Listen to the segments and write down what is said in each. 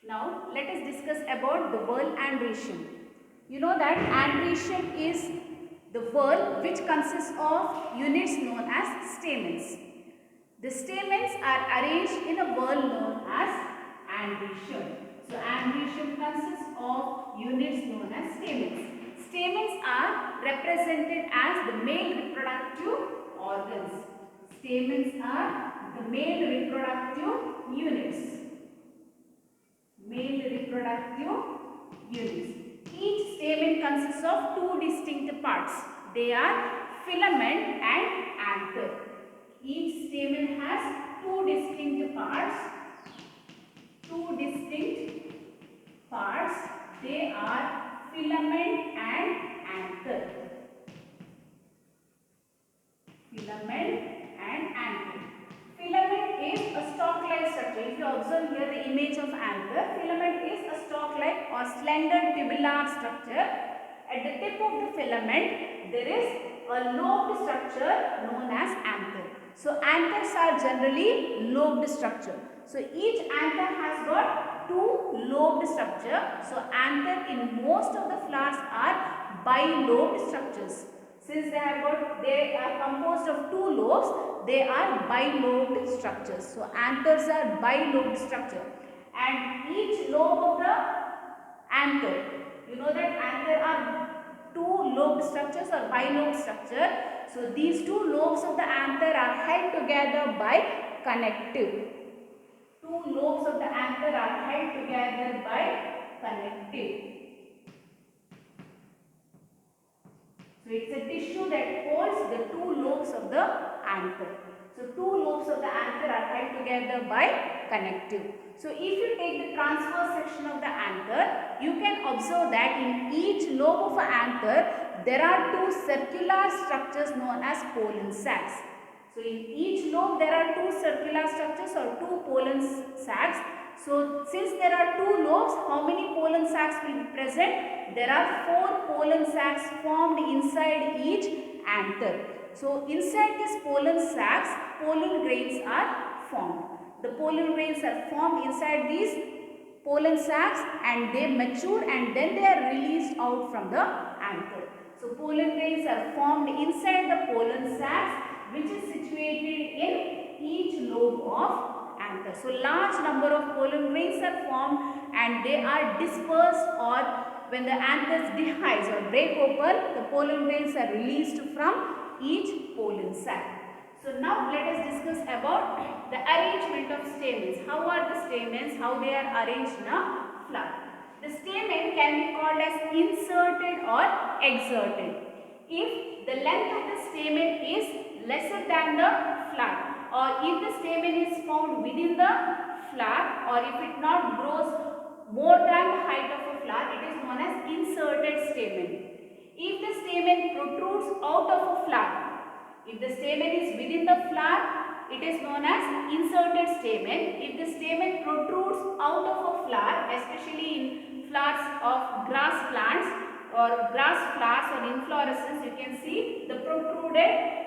Now let us discuss about the whorl and rhizoom. You know that androecium is the whorl which consists of units known as stamens. The stamens are arranged in a whorl known as androecium. So androecium consists of units known as stamens. Stamens are represented as the male reproductive organs. Stamens are the male reproductive units. Male reproductive units. Each stamen consists of two distinct parts. They are filament and anther. Each stamen has two distinct parts. Two distinct parts. They are filament and anther. Filament and anther. Filament is a stalk-like structure. If you observe here the image of anther, filament is a stalk-like or slender tubular structure. At the tip of the filament, there is a lobed structure known as anther. So anthers are generally lobed structure. So each anther has got two lobed structure. So anther in most of the flowers are bilobed structures. Since they are composed of two lobes, they are bilobed structures. So anthers are bilobed structure, and each lobe of the anther, you know that anther are two lobed structures or bilobed structure. So these two lobes of the anther are held together by connective. Two lobes of the anther are held together by connective. So it's a tissue that holds the two lobes of the anther. So two lobes of the anther are held together by connective. So if you take the transverse section of the anther, you can observe that in each lobe of an anther, there are two circular structures known as pollen sacs. So in each lobe there are two circular structures or two pollen sacs. So since there are two lobes, how many pollen sacs will be present? There are four pollen sacs formed inside each anther. So inside these pollen sacs, pollen grains are formed. The pollen grains are formed inside these pollen sacs and they mature and then they are released out from the anther. So pollen grains are formed inside the pollen sacs which is situated in each lobe of anther. So large number of pollen grains are formed and they are dispersed, or when the anthers dehisce or break open, the pollen grains are released from each pollen sac. So now let us discuss about the arrangement of stamens. How are the stamens? How they are arranged in a flower? The stamen can be called as inserted or exerted. If the length of the stamen is lesser than the flower, or if the stamen is found within the flower, or if it not grows more than the height of a flower, it is known as inserted stamen. If the stamen protrudes out of a flower, if the stamen is within the flower, it is known as inserted stamen. If the stamen protrudes out of a flower, especially in flowers of grass plants or grass flowers or inflorescence, you can see the protruded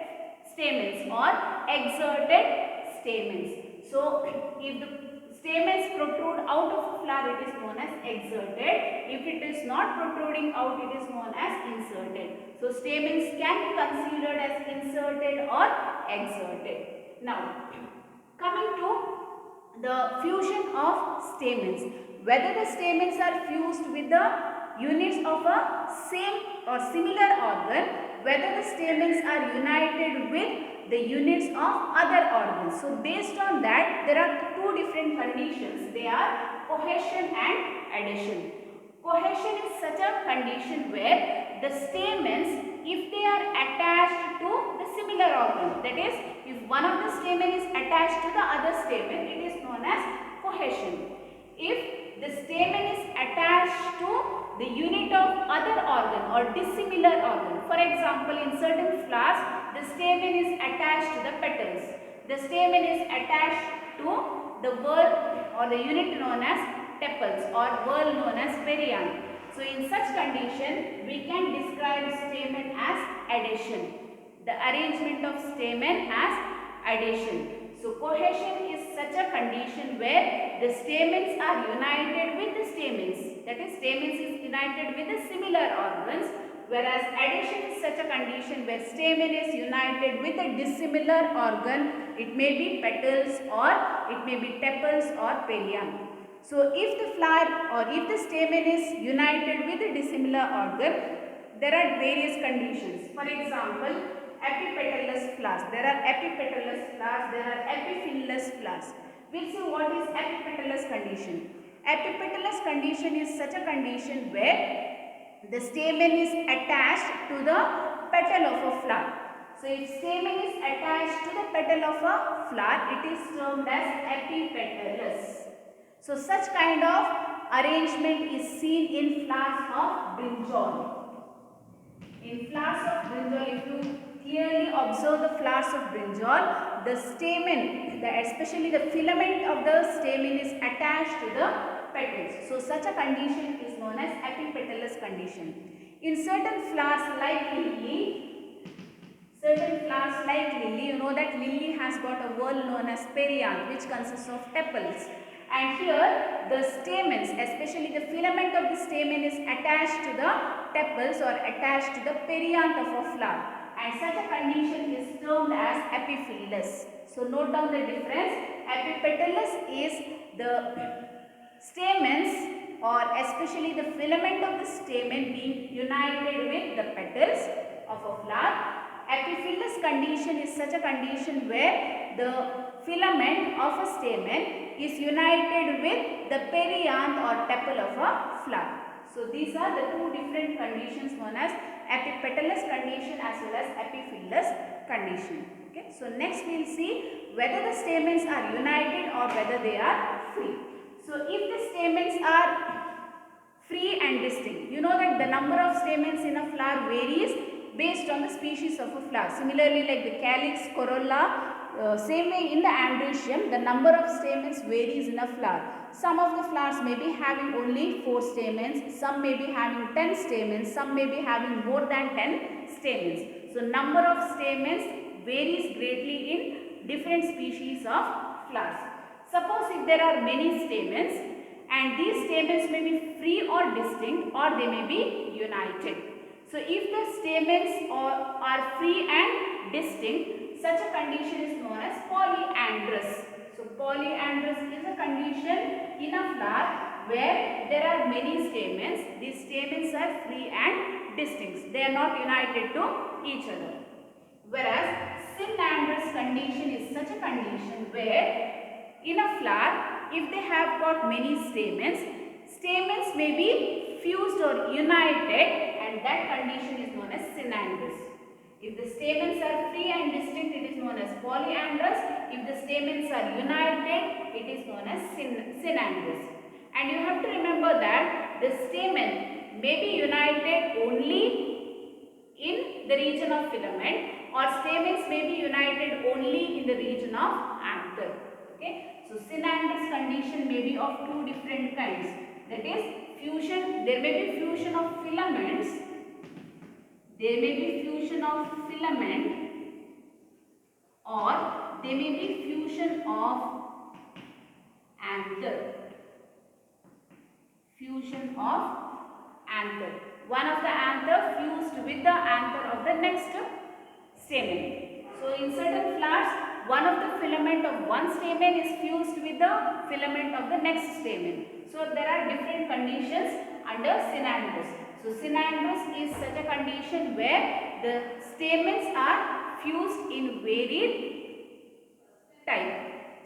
stamens or exerted stamens. So if the stamens protrude out of a flower, it is known as exerted. If it is not protruding out, it is known as inserted. So stamens can be considered as inserted or exerted. Now coming to the fusion of stamens. Whether the stamens are fused with the units of a same or similar organ, whether the stamens are united with the units of other organs. So based on that, there are two different conditions. They are cohesion and adhesion. Cohesion is such a condition where the stamens, if they are attached to the similar organ, that is, if one of the stamen is attached to the other stamen, it is known as cohesion. If the stamen is attached to the unit of other organ or dissimilar organ, for example, in certain flowers, the stamen is attached to the petals. The stamen is attached to the whorl or the unit known as tepals or whorl known as perianth. So in such condition, we can describe stamen as adhesion. The arrangement of stamen as adhesion. So cohesion is such such a condition where the stamens are united with the stamens. That is, stamens is united with the similar organs, whereas addition is such a condition where stamen is united with a dissimilar organ. It may be petals or it may be tepals or perianth. So if the flower or if the stamen is united with a dissimilar organ, there are various conditions. For example, epipetalous flowers. There are epipetalous flowers, there are epiphyllous flowers. We'll see what is epipetalous condition. Epipetalous condition is such a condition where the stamen is attached to the petal of a flower. So if stamen is attached to the petal of a flower, it is termed as epipetalous. So such kind of arrangement is seen in flowers of brinjal. In flowers of brinjal, if you clearly observe the flowers of brinjal, the stamen, especially the filament of the stamen is attached to the petals. So such a condition is known as epipetalous condition. In certain flowers like lily, you know that lily has got a whorl known as perianth, which consists of tepals. And here the stamens, especially the filament of the stamen is attached to the tepals or attached to the perianth of a flower. And such a condition is termed as epiphyllous. So note down the difference. Epipetalous is the stamens or especially the filament of the stamen being united with the petals of a flower. Epiphyllous condition is such a condition where the filament of a stamen is united with the perianth or tepal of a flower. So these are the two different conditions known as epipetalous condition as well as epiphyllous condition. Okay. So next we will see whether the stamens are united or whether they are free. So if the stamens are free and distinct, you know that the number of stamens in a flower varies based on the species of a flower. Similarly, like the calyx, corolla, same way in the androecium, the number of stamens varies in a flower. Some of the flowers may be having only 4 stamens, some may be having 10 stamens, some may be having more than 10 stamens. So number of stamens varies greatly in different species of flowers. Suppose if there are many stamens and these stamens may be free or distinct or they may be united. So if the stamens are free and distinct, such a condition is known as polyandrous. So polyandrous is a condition in a flower where there are many stamens. These stamens are free and distinct. They are not united to each other. Whereas synandrous condition is such a condition where in a flower, if they have got many stamens, stamens may be fused or united, and that condition is known as synandrous. If the stamens are free and distinct, it is known as polyandrous. If the stamens are united, it is known as synandrous. And you have to remember that the stamen may be united only in the region of filament, or stamens may be united only in the region of anther. Okay? So synandrous condition may be of two different kinds. That is, fusion, there may be fusion of filaments, or there may be fusion of anther. One of the anther fused with the anther of the next stamen. So in certain flowers, one of the filament of one stamen is fused with the filament of the next stamen. So there are different conditions under synandrous. So synandrous is such a condition where the stamens are fused in varied type.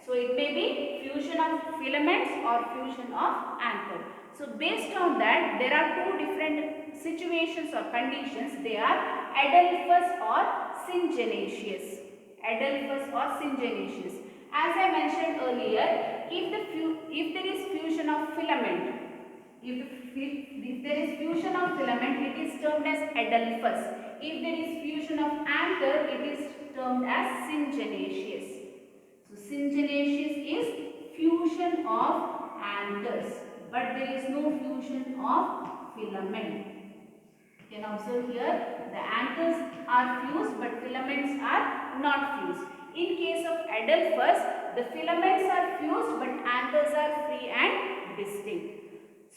So it may be fusion of filaments or fusion of anther. So based on that, there are two different situations or conditions. They are adelphous or syngenaceous. As I mentioned earlier, if there is fusion of filament, if there is fusion of filament, it is termed as adelphous. If there is fusion of anther, it is termed as syngenaceous. So syngenaceous is fusion of anthers, but there is no fusion of filament. You can observe here, the anthers are fused but filaments are not fused. In case of Adelphus, the filaments are fused but anthers are free and distinct.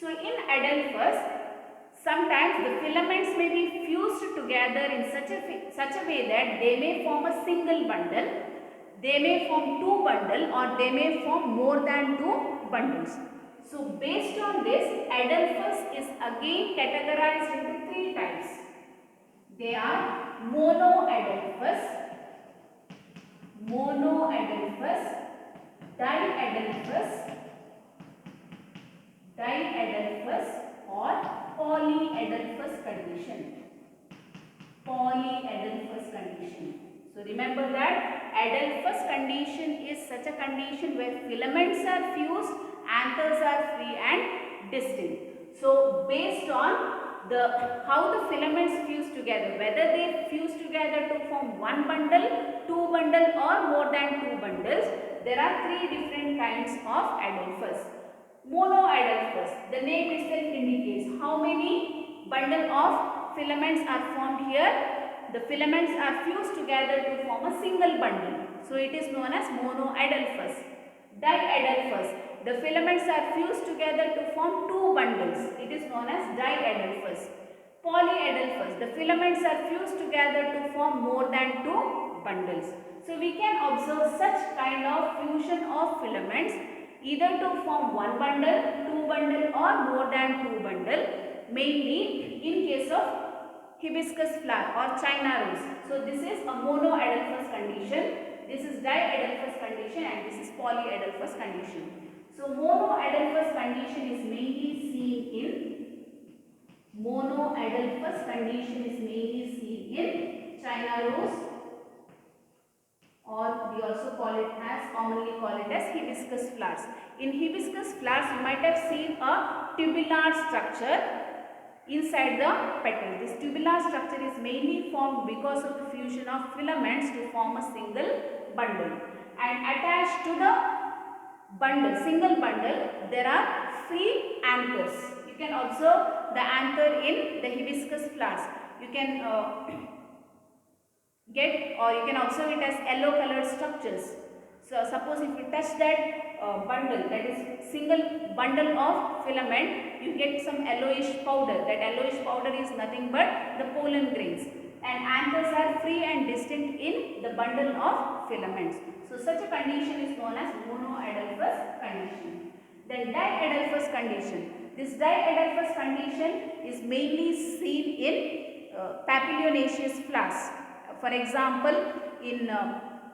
So in Adelphus, sometimes the filaments may be fused together in such a way that they may form a single bundle, they may form two bundles, or they may form more than two bundles. So based on this, Adelphus is again categorized into three types. They are monoadelphus, diadelphus, or polyadelphus condition. So remember that Adelphus condition is such a condition where filaments are fused, anthers are free and distinct. So based on how the filaments fuse together, whether they fuse together to form one bundle, two bundle, or more than two bundles, there are three different kinds of Adelphus. Monoadelphus, the name itself indicates how many bundle of filaments are formed here. The filaments are fused together to form a single bundle. So it is known as monoadelphus. Diadelphus, the filaments are fused together to form two bundles. It is known as diadelphus. Polyadelphus, the filaments are fused together to form more than two bundles. So we can observe such kind of fusion of filaments either to form one bundle, two bundle, or more than two bundle, mainly in case of hibiscus flower or China rose. So this is a monoadelphus condition, this is diadelphus condition, and this is polyadelphus condition. So monoadelphus condition is mainly seen in China rose, or we also commonly call it as hibiscus flowers. In hibiscus flowers, you might have seen a tubular structure inside the petal. This tubular structure is mainly formed because of the fusion of filaments to form a single bundle. And attached to the single bundle, there are free anthers. You can observe the anther in the hibiscus flowers. You can you can observe it as yellow colored structures. So suppose if you touch that bundle, that is single bundle of filament, you get some yellowish powder. That yellowish powder is nothing but the pollen grains, and anthers are free and distinct in the bundle of filaments. So such a condition is known as monoadelphus condition. Then diadelphus condition. This diadelphus condition is mainly seen in papilionaceous flowers. For example, in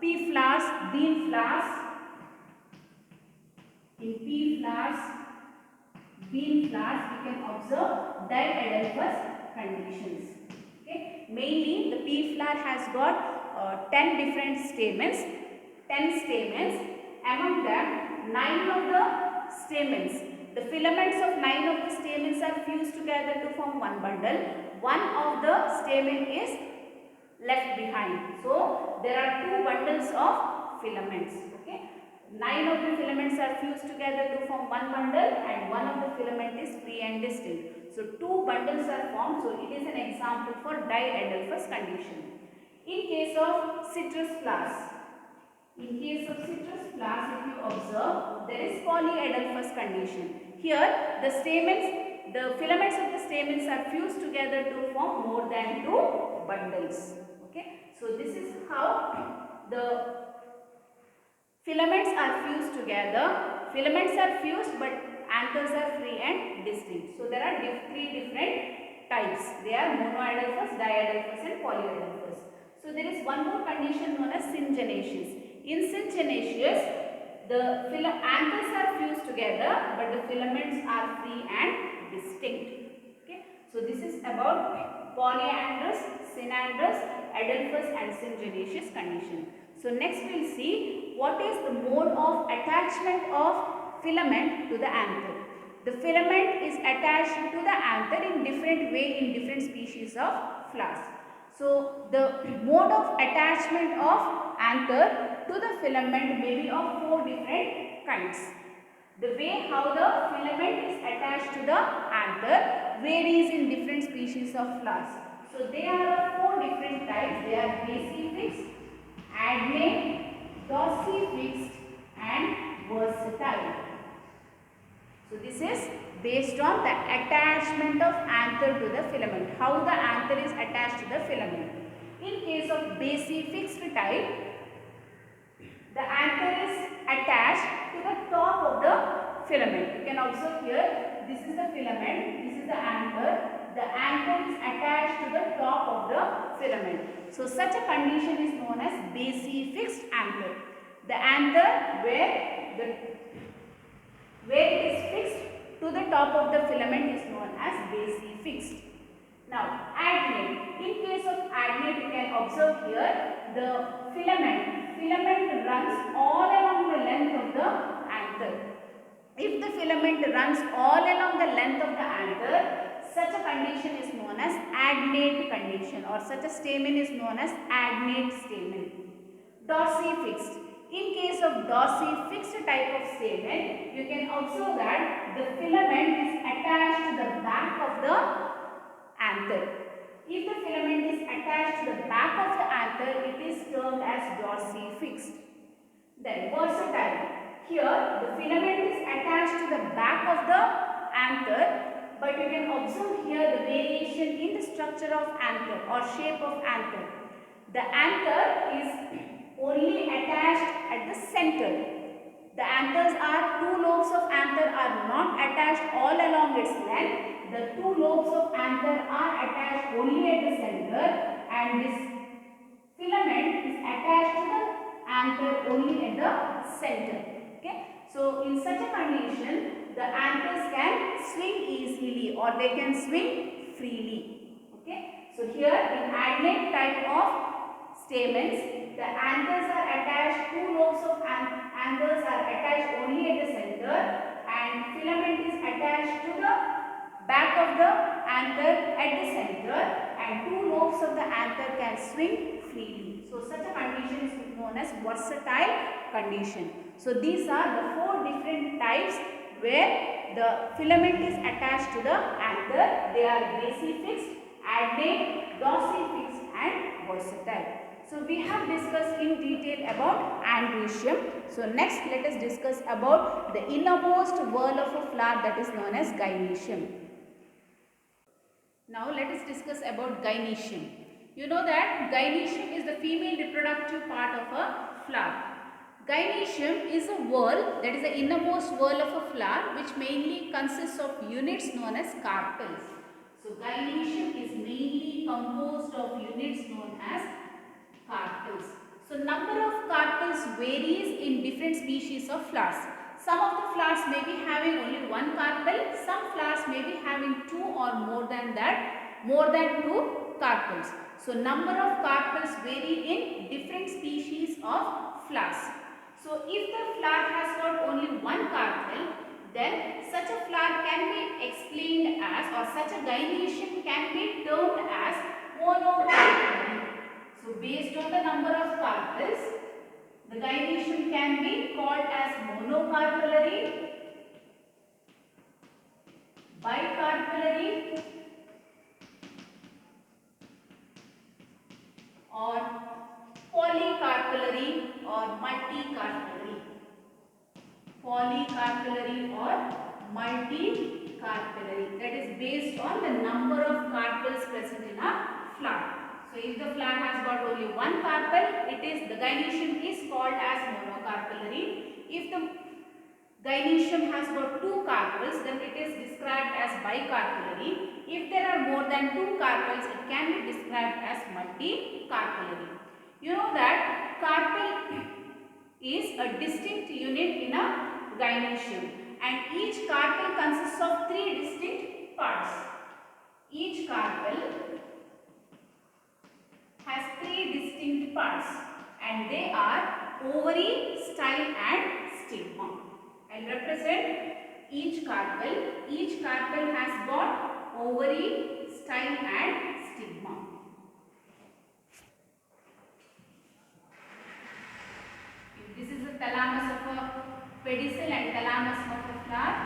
pea flowers, bean flowers, we can observe diadelphus conditions. Okay. Mainly the pea flower has got 10 different stamens, 10 stamens. Among them, 9 of the stamens, the filaments of 9 of the stamens are fused together to form one bundle. One of the stamen is left behind. So there are two bundles of filaments. Okay. 9 of the filaments are fused together to form one bundle, and one of the filament is free and distinct. So two bundles are formed. So it is an example for diadelphus condition. In case of citrus flowers, if you observe, there is polyadelphus condition. Here the filaments of the stamens are fused together to form more than two bundles. Okay. So this is how the filaments are fused together. Filaments are fused but anthers are free and distinct. So there are three different types. They are monoadelphus, diadelphus, and polyadelphus. So there is one more condition known as syngenaceous. In syngenaceous, the anthers are fused together but the filaments are free and distinct. Okay. So this is about polyandrous, synandrous, adelphus, and syngenaceous condition. So next we will see what is the mode of attachment of filament to the anther. The filament is attached to the anther in different way in different species of flowers. So the mode of attachment of anther to the filament may be of 4 different kinds. The way how the filament is attached to the anther varies in different species of flowers. So they are of 4 different types. They are basifix, adnate, dorsifixed and versatile. So this is based on the attachment of anther to the filament, how the anther is attached to the filament. In case of basifixed type, the anther is attached to the top of the filament. You can observe here, this is the filament, this is the anther. The anther is attached to the top of the filament. So such a condition is known as basifixed anther. The anther where it is fixed to the top of the filament is known as basifixed. Now, adnate. In case of adnate, you can observe here the filament runs all along the length of the anther. If the filament runs all along the length of the anther, such a condition is known as adnate condition, or such a stamen is known as adnate stamen. Dorsifixed. In case of dorsifixed type of stamen, you can observe that the filament is attached to the back of the anther. If the filament is attached to the back of the anther, it is termed as dorsifixed. Then versatile. Here the filament is attached to the back of the anther, but you can observe here the variation in the structure of anther or shape of anther. The anther is only attached at the center. The anthers are, two lobes of anther are not attached all along its length. The two lobes of anther are attached only at the center, and this filament is attached to the anther only at the center. Okay? So in such a condition, the anthers can swing easily or they can swing freely. Okay? So here in adnate type of stamens, the anthers are attached, two lobes of anthers are attached only at the center, and filament is attached to the back of the anther at the center, and two lobes of the anther can swing freely. So such a condition is known as versatile condition. So these are the four different types where the filament is attached to the anther. They are basifixed, adnate, dorsifixed and versatile. So we have discussed in detail about androecium. So next let us discuss about the innermost whorl of a flower, that is known as gynoecium. Now let us discuss about gynoecium. You know that gynoecium is the female reproductive part of a flower. Gynoecium is a whorl, that is the innermost whorl of a flower, which mainly consists of units known as carpels. So gynoecium is mainly composed of units known as carpels. So number of carpels varies in different species of flowers. Some of the flowers may be having only one carpel, some flowers may be having two or more than that, more than two carpels. So number of carpels vary in different species of flowers. So if the flower has got only one carpel, then such a flower can be explained as, or such a gynoecium can be termed as monocarpellary. So based on the number of carpels, the gynoecium can be called as monocarpellary, bicarpellary or polycarpellary or multicarpellary. Polycarpellary or multicarpellary. That is based on the number of carpels present in a flower. So if the flower has got only one carpel, the gynoecium is called as monocarpellary. If the gynoecium has got two carpels, then it is described as bicarpellary. If there are more than two carpels, it can be described as multicarpellary. You know that carpel is a distinct unit in a gynoecium, and each carpel consists of three distinct parts. Each carpel has three distinct parts, and they are ovary, style and stigma. I will represent each carpel. Each carpel has got ovary, style and stigma. This is the thalamus of a pedicel and thalamus of a flower.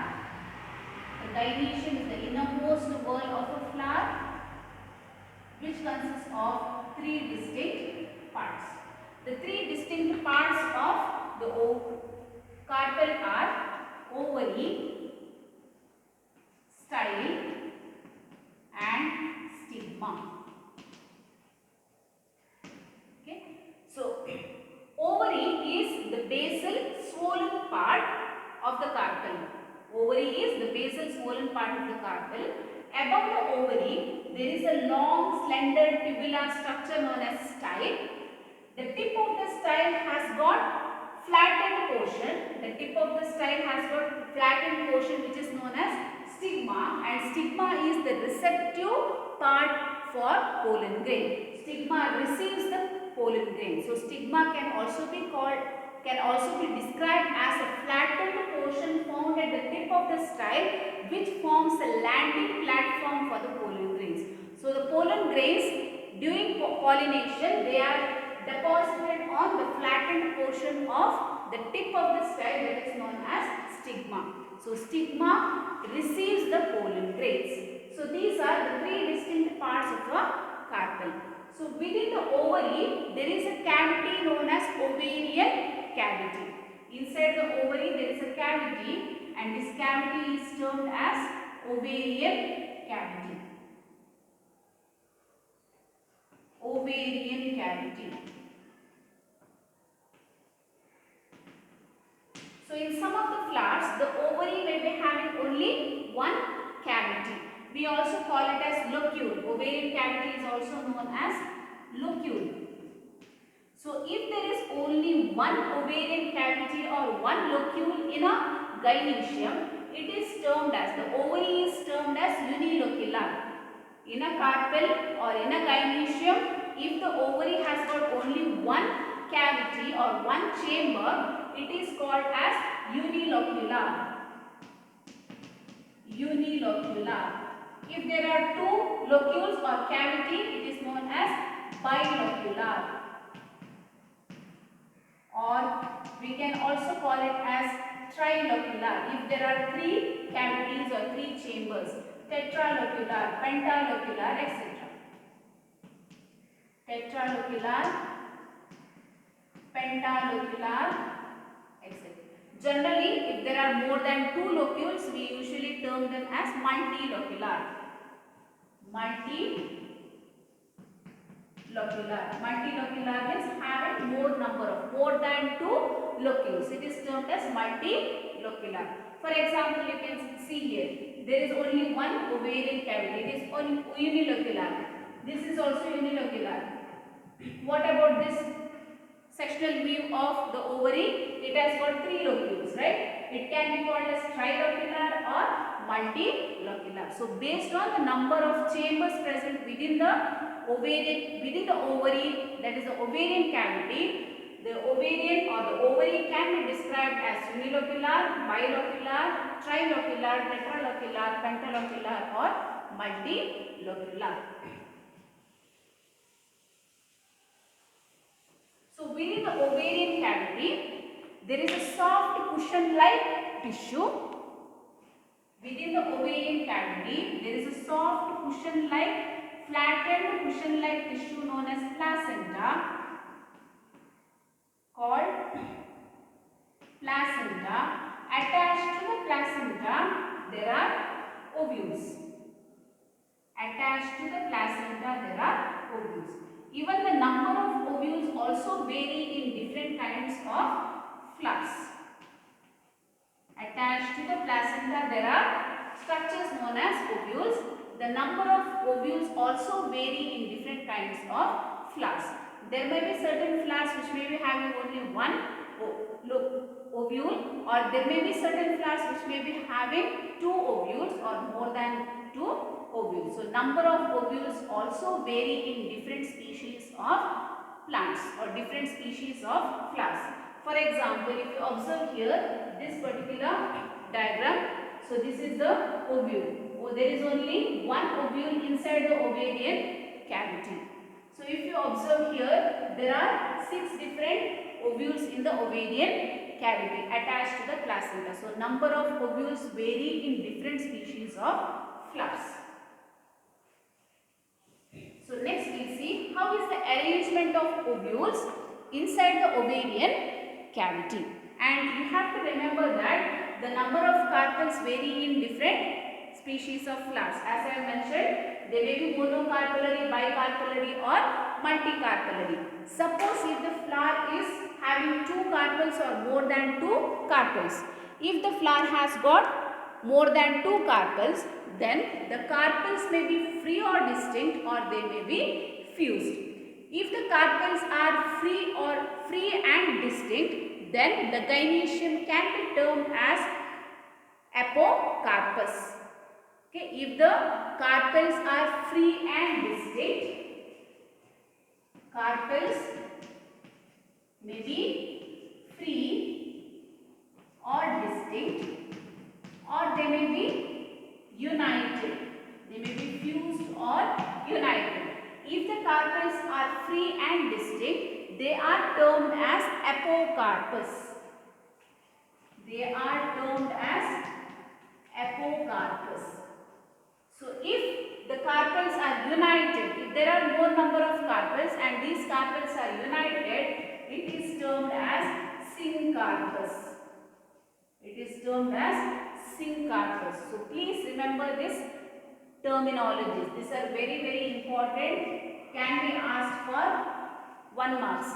The gynoecium is the innermost whorl of a flower, which consists of three distinct parts. The three distinct parts of carpel are ovary, style and stigma. Okay. So ovary is the basal swollen part of the carpel. Ovary is the basal swollen part of the carpel. Above the ovary, there is a long, slender tubular structure known as style. The tip of the style has got flattened portion. The tip of the style has got flattened portion which is known as stigma, and stigma is the receptive part for pollen grain. Stigma receives the pollen grain. So stigma can also be described as a flattened portion found at the tip of the style which forms a landing platform for the pollen grains. So the pollen grains during pollination, they are deposited on the flattened portion of the tip of the style that is known as stigma. So stigma receives the pollen grains. So these are the three distinct parts of a carpel. So within the ovary, there is a cavity known as ovarian cavity. Inside the ovary, there is a cavity, and this cavity is termed as ovarian cavity. Ovarian cavity. So in some of the flowers, the ovary may be having only one cavity. We also call it as locule. Ovarian cavity is also known as locule. So if there is only one ovarian cavity or one locule in a gynoecium, it is termed as, the ovary is termed as unilocular. In a carpel or in a gynoecium, if the ovary has got only one cavity or one chamber, it is called as unilocular. Unilocular. If there are two locules or cavity, it is known as bilocular. Or we can also call it as trilocular. If there are three cavities or three chambers, tetralocular, pentalocular, etc. Tetralocular, pentalocular, etc. Generally, if there are more than two locules, we usually term them as multilocular. Multilocular. Multilocular means having more than two locules. It is termed as multilocular. For example, you can see here, there is only one ovarian cavity. It is unilocular. This is also unilocular. What about this sectional view of the ovary? It has got three locules, right? It can be called as trilocular or multilocular. So based on the number of chambers present within the ovary, that is the ovarian cavity, the ovarian or the ovary can be described as unilocular, bilocular, trilocular, tetralocular, pentalocular or multilocular. So within the ovarian cavity, there is a soft cushion-like tissue. Within the ovarian cavity, there is a soft cushion-like, flattened cushion-like tissue known as placenta, called placenta. Attached to the placenta, there are ovules. Attached to the placenta, there are ovules. Even the number of ovules also vary in different kinds of flowers. Attached to the placenta, there are structures known as ovules. The number of ovules also vary in different kinds of flowers. There may be certain flowers which may be having only one ovule, or there may be certain flowers which may be having two ovules or more than two ovules. So number of ovules also vary in different species of plants or different species of flowers. For example, if you observe here this particular diagram, so this is the ovule. There is only one ovule inside the ovarian cavity. So if you observe here, there are 6 different ovules in the ovarian cavity attached to the placenta. So number of ovules vary in different species of flowers. So next we see how is the arrangement of ovules inside the ovarian cavity. And you have to remember that the number of carpels vary in different species of flowers. As I mentioned, they may be monocarpellary, bicarpellary or multicarpellary. Suppose if the flower is having 2 carpels or more than 2 carpels. If the flower has got more than 2 carpels, then the carpels may be free or distinct, or they may be fused. If the carpels are free and distinct, then the gynoecium can be termed as apocarpus. Okay, if the carpels are free and distinct, carpels may be free or distinct, or they may be united. They may be fused or united. If the carpels are free and distinct, they are termed as apocarpus. They are termed as apocarpus. So if the carpels are united, if there are more number of carpels and these carpels are united, it is termed as syncarpus. It is termed as syncarpus. So please remember this terminologies. These are very important. Can be asked for 1 marks,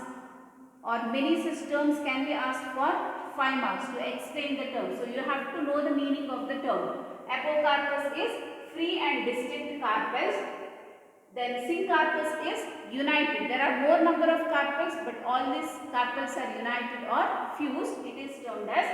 or many systems can be asked for 5 marks to explain the term. So you have to know the meaning of the term. Apocarpus is free and distinct carpels. Then syncarpus is united. There are more number of carpels, but all these carpels are united or fused. It is termed as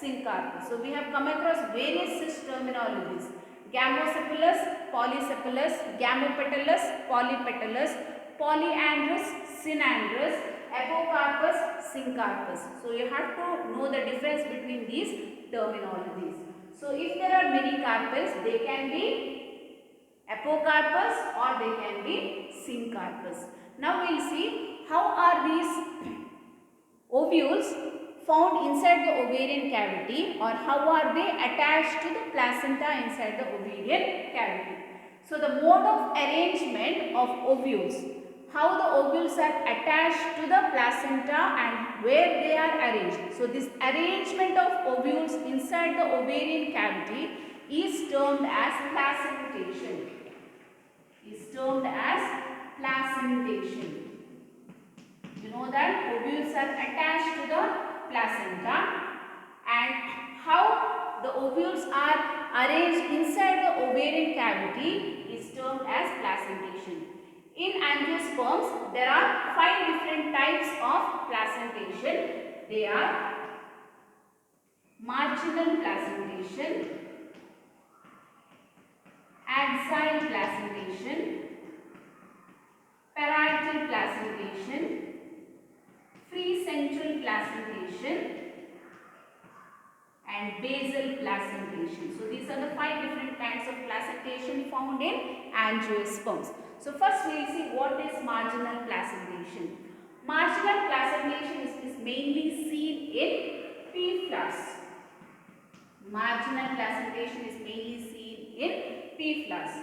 syncarpus. So we have come across various terminologies: gamosepalous, polysepalous, gamopetalous, polypetalous, polyandrous, synandrous, apocarpus, syncarpus. So you have to know the difference between these terminologies. So if there are many carpels, they can be apocarpus or they can be syncarpus. Now we will see how are these ovules found inside the ovarian cavity, or how are they attached to the placenta inside the ovarian cavity. So the mode of arrangement of ovules, how the ovules are attached to the placenta and where they are arranged. So this arrangement of ovules inside the ovarian cavity is termed as placentation. Is termed as placentation. You know that ovules are attached to the placenta, and how the ovules are arranged inside the ovarian cavity is termed as placentation. In angiosperms, there are 5 different types of placentation. They are marginal placentation, axile placentation, parietal placentation, free central placentation, and basal placentation. So these are the 5 different kinds of placentation found in angiosperms. So first we will see what is marginal placentation. Marginal placentation is mainly seen in pea flowers. Marginal placentation is mainly seen in pea flowers.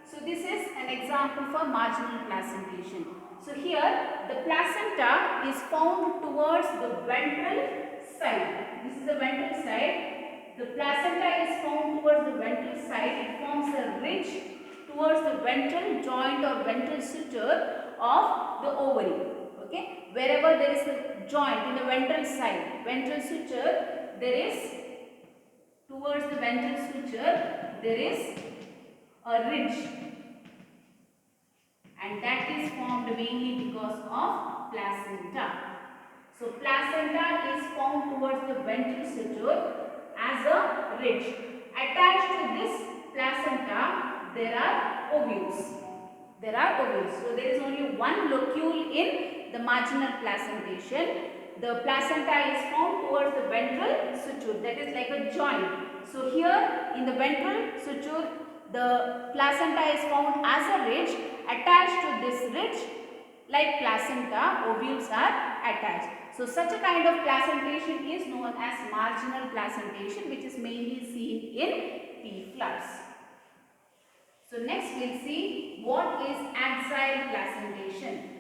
So this is an example for marginal placentation. So here the placenta is found towards the ventral side. This is the ventral side. The placenta is found towards the ventral side. It forms a ridge towards the ventral joint or ventral suture of the ovary. Okay, wherever there is a joint in the ventral side, ventral suture, there is towards the ventral suture, there is a ridge, and that is formed mainly because of placenta. So placenta is found towards the ventral suture as a ridge. Attached to this placenta, there are ovules. There are ovules. So there is only one locule in the marginal placentation. The placenta is found towards the ventral suture, that is like a joint. So here in the ventral suture, the placenta is found as a ridge. Attached to this ridge, like placenta, ovules are attached. So such a kind of placentation is known as marginal placentation, which is mainly seen in pea flowers. So next we will see what is axile placentation.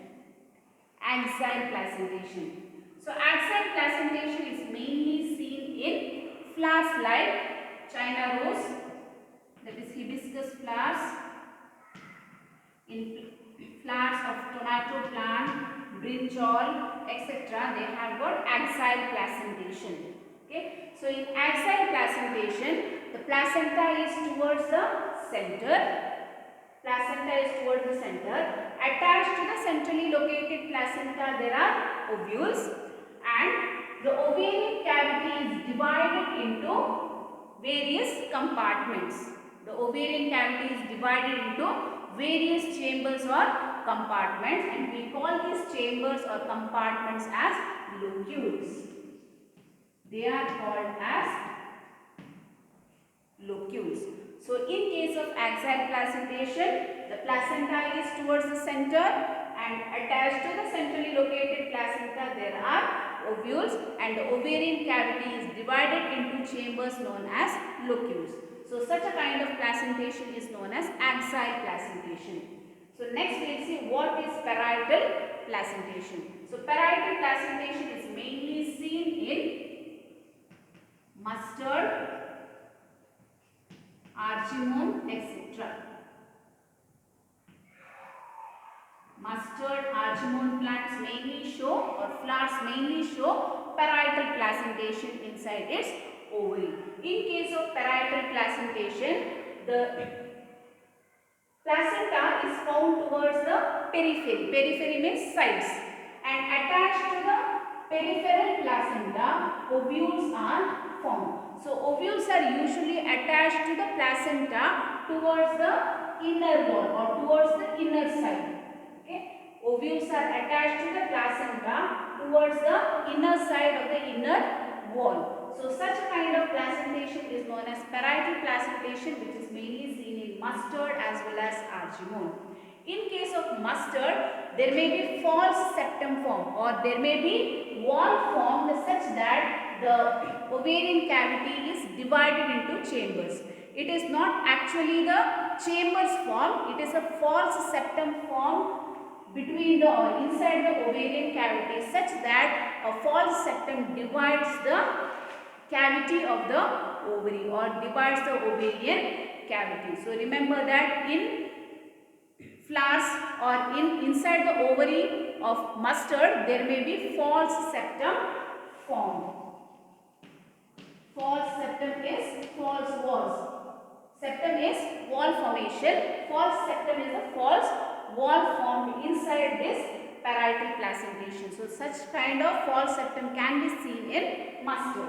Axile placentation. So axial placentation is mainly seen in flowers like China rose, that is hibiscus flowers, in flowers of tomato plant, brinjal, etc. They have got axial placentation. Okay. So in axial placentation, the placenta is towards the center. Placenta is towards the center. Attached to the centrally located placenta, there are ovules, and the ovarian cavity is divided into various compartments. The ovarian cavity is divided into various chambers or compartments, and we call these chambers or compartments as locules. They are called as locules. So in case of axial placentation, the placenta is towards the center, and attached to the centrally located placenta there are ovules, and the ovarian cavity is divided into chambers known as locules. So such a kind of placentation is known as axial placentation. So next we will see what is parietal placentation. So parietal placentation is mainly seen in mustard, argemone, etc. Mustard, argemone plants mainly show, or flowers mainly show, parietal placentation inside its ovary. In case of parietal placentation, the placenta is found towards the periphery. Periphery means sides, and attached to the peripheral placenta, ovules are formed. So ovules are usually attached to the placenta towards the inner wall or towards the inner side. Okay, ovules are attached to the placenta towards the inner side of the inner wall. So such a kind of placentation is known as parietal placentation, which is mainly seen in mustard as well as argemone. In case of mustard, there may be false septum formed, or there may be wall formed such that the ovarian cavity is divided into chambers. It is not actually the chambers formed, it is a false septum formed between the or inside the ovarian cavity such that a false septum divides the cavity of the ovary or divides the ovarian cavity. So remember that in flowers or inside the ovary of mustard there may be false septum formed. False septum is false walls. Septum is wall formation. False septum is a false wall formed inside this parietal placentation. So such kind of false septum can be seen in mustard.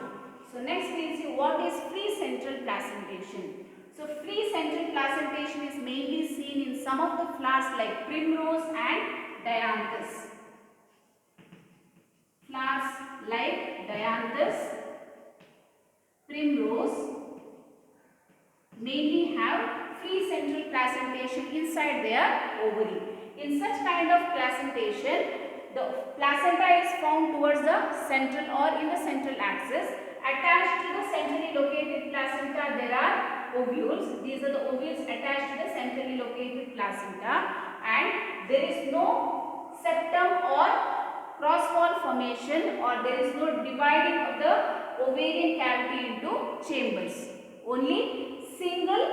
So next we will see what is free central placentation. So free central placentation is mainly seen in some of the flowers like primrose and dianthus. Flowers like dianthus, primrose mainly have free central placentation inside their ovary. In such kind of placentation, the placenta is found towards the central or in the central axis. Attached to the centrally located placenta there are ovules. These are the ovules attached to the centrally located placenta, and there is no septum or cross wall formation, or there is no dividing of the ovarian cavity into chambers. Only single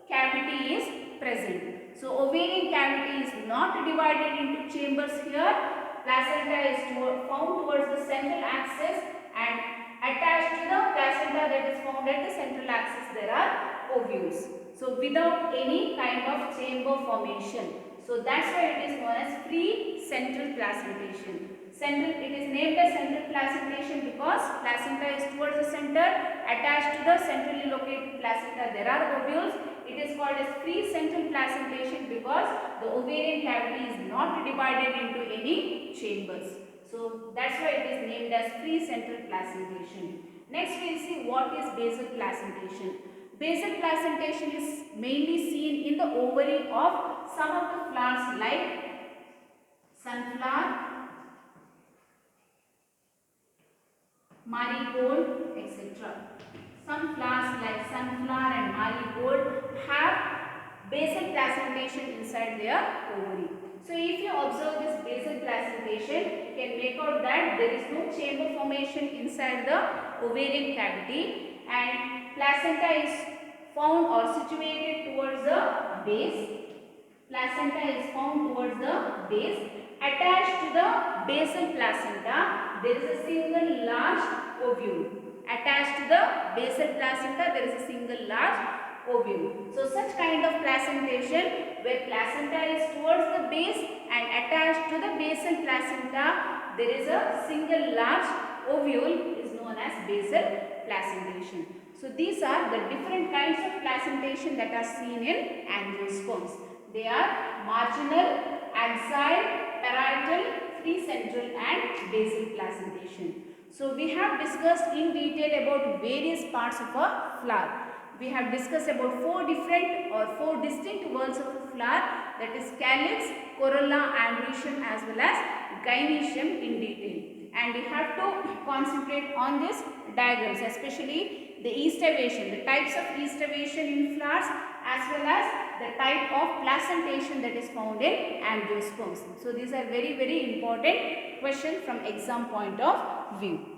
cavity is present. So ovarian cavity is not divided into chambers here. Placenta is found towards the central axis, and attached to the placenta that is found at the central axis there are ovules. So without any kind of chamber formation. So that's why it is known as free central placentation. It is named as central placentation because placenta is towards the center. Attached to the centrally located placenta there are ovules. It is called as free central placentation because the ovarian cavity is not divided into any chambers. So that's why it is named as free central placentation. Next we will see what is basal placentation. Basal placentation is mainly seen in the ovary of some of the flowers like sunflower, marigold, etc. Some flowers like sunflower and marigold have basal placentation inside their ovary. So if you observe this basal placentation, you can make out that there is no chamber formation inside the ovarian cavity, and placenta is found or situated towards the base. Placenta is found towards the base. Attached to the basal placenta, there is a single large ovule. Attached to the basal placenta, there is a single large ovule. So such kind of placentation where placenta is towards the base and attached to the basal placenta, there is a single large ovule is known as basal placentation. So these are the different kinds of placentation that are seen in angiosperms. They are marginal, axial, parietal, free central and basal placentation. So we have discussed in detail about various parts of a flower. We have discussed about four distinct worlds of a flower, that is calyx, corolla, androecium as well as gynoecium in detail. And we have to concentrate on these diagrams, especially the aestivation, the types of aestivation in flowers as well as the type of placentation that is found in angiosperms. So these are very important questions from exam point of view.